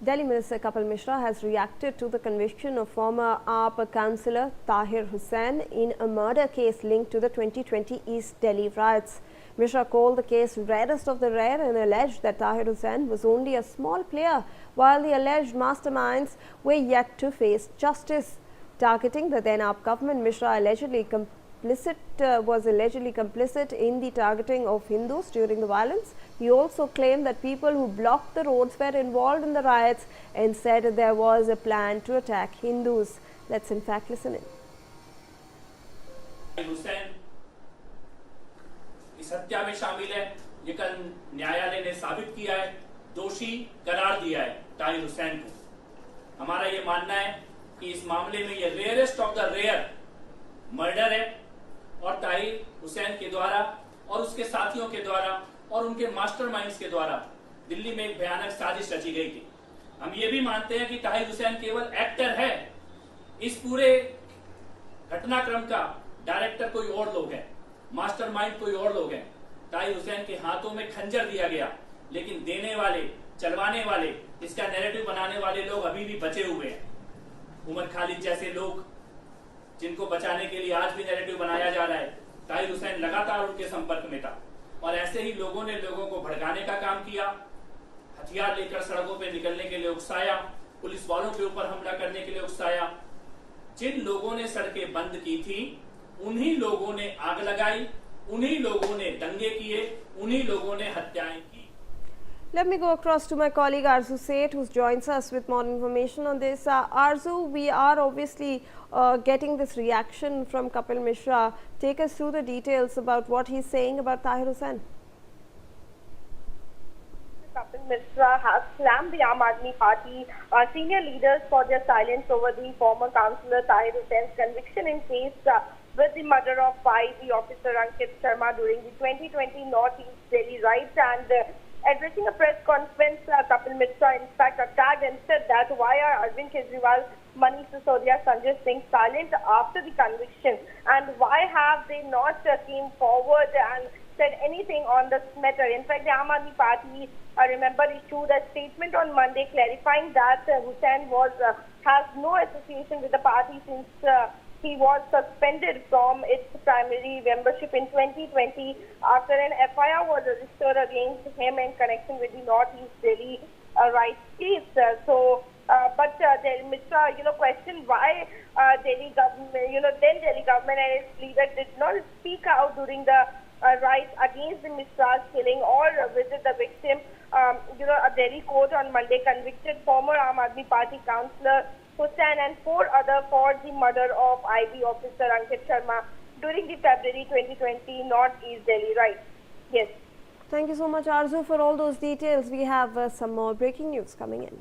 Delhi Minister Kapil Mishra has reacted to the conviction of former AAP councillor Tahir Hussain in a murder case linked to the 2020 East Delhi riots. Mishra called the case rarest of the rare and alleged that Tahir Hussain was only a small player while the alleged masterminds were yet to face justice. Targeting the then AAP government, Mishra was allegedly complicit in the targeting of Hindus during the violence. He also claimed that people who blocked the roads were involved in the riots and said there was a plan to attack Hindus. Let's in fact listen in. Hussain इस हत्या में शामिल है। ये कल न्यायालय ने साबित किया है, दोषी करार दिया है ताहिर हुसैन को। हमारा ये मानना है कि इस मामले में ये rarest of the rare murder है और ताहिर हुसैन के द्वारा और उसके साथियों के द्वारा और उनके मास्टरमाइंड्स के द्वारा दिल्ली में एक भयानक साजिश रची गई थी। हम ये भी मानते हैं कि ताहिर हुसैन केवल एक्टर है, इस पूरे घटनाक्रम का डायरेक्टर कोई और लोग हैं, मास्टरमाइंड कोई और लोग हैं। ताहिर हुसैन के हाथों में खंजर दिया गया, लेकिन देने वाले, चलवाने वाले, इसका नैरेटिव बनाने वाले लोग अभी भी बचे हुए हैं। उमर खालिद जैसे लोग जिनको बचाने के लिए आज भी नैरेटिव बनाया जा रहा है। ताहिर हुसैन लगातार उनके संपर्क में था और ऐसे ही लोगों ने लोगों को भड़काने का काम किया, हथियार लेकर सड़कों पे निकलने के लिए उकसाया, पुलिस वालों के ऊपर हमला करने के लिए उकसाया। जिन लोगों ने सड़कें बंद की थी, उन्हीं लोगों ने आग लगाई, उन्हीं लोगों ने दंगे किए, उन्हीं लोगों ने हत्याएं की। Let me go across to my colleague Arzu Seth, who joins us with more information on this. Arzu, we are obviously getting this reaction from Kapil Mishra. Take us through the details about what he's saying about Tahir Hussain. Kapil Mishra has slammed the Aam Aadmi Party senior leaders for their silence over the former councillor Tahir Hussain's conviction in case with the murder of IB officer Ankit Sharma during the 2020 North-East Delhi riots. And addressing a press conference, Kapil Mishra in fact attacked and said that why are Arvind Kejriwal, Manish Sisodia, Sanjay Singh silent after the conviction, and why have they not came forward and said anything on this matter. In fact, the Aam Aadmi Party, remember, issued a statement on Monday clarifying that Hussain has no association with the party since he was suspended from its primary membership in 2020 after an FIR was registered against him in connection with the North-East Delhi riot case. But Mishra, questioned why Delhi government, then Delhi government and its leader did not speak out during the riots against the Mishra's killing or visit the victim. A Delhi court on Monday convicted former Aam Aadmi Party councillor Hussain and 4 others for the murder of IB officer Ankit Sharma during the February 2020 North-East Delhi riots. Yes. Thank you so much, Arzu, for all those details. We have some more breaking news coming in.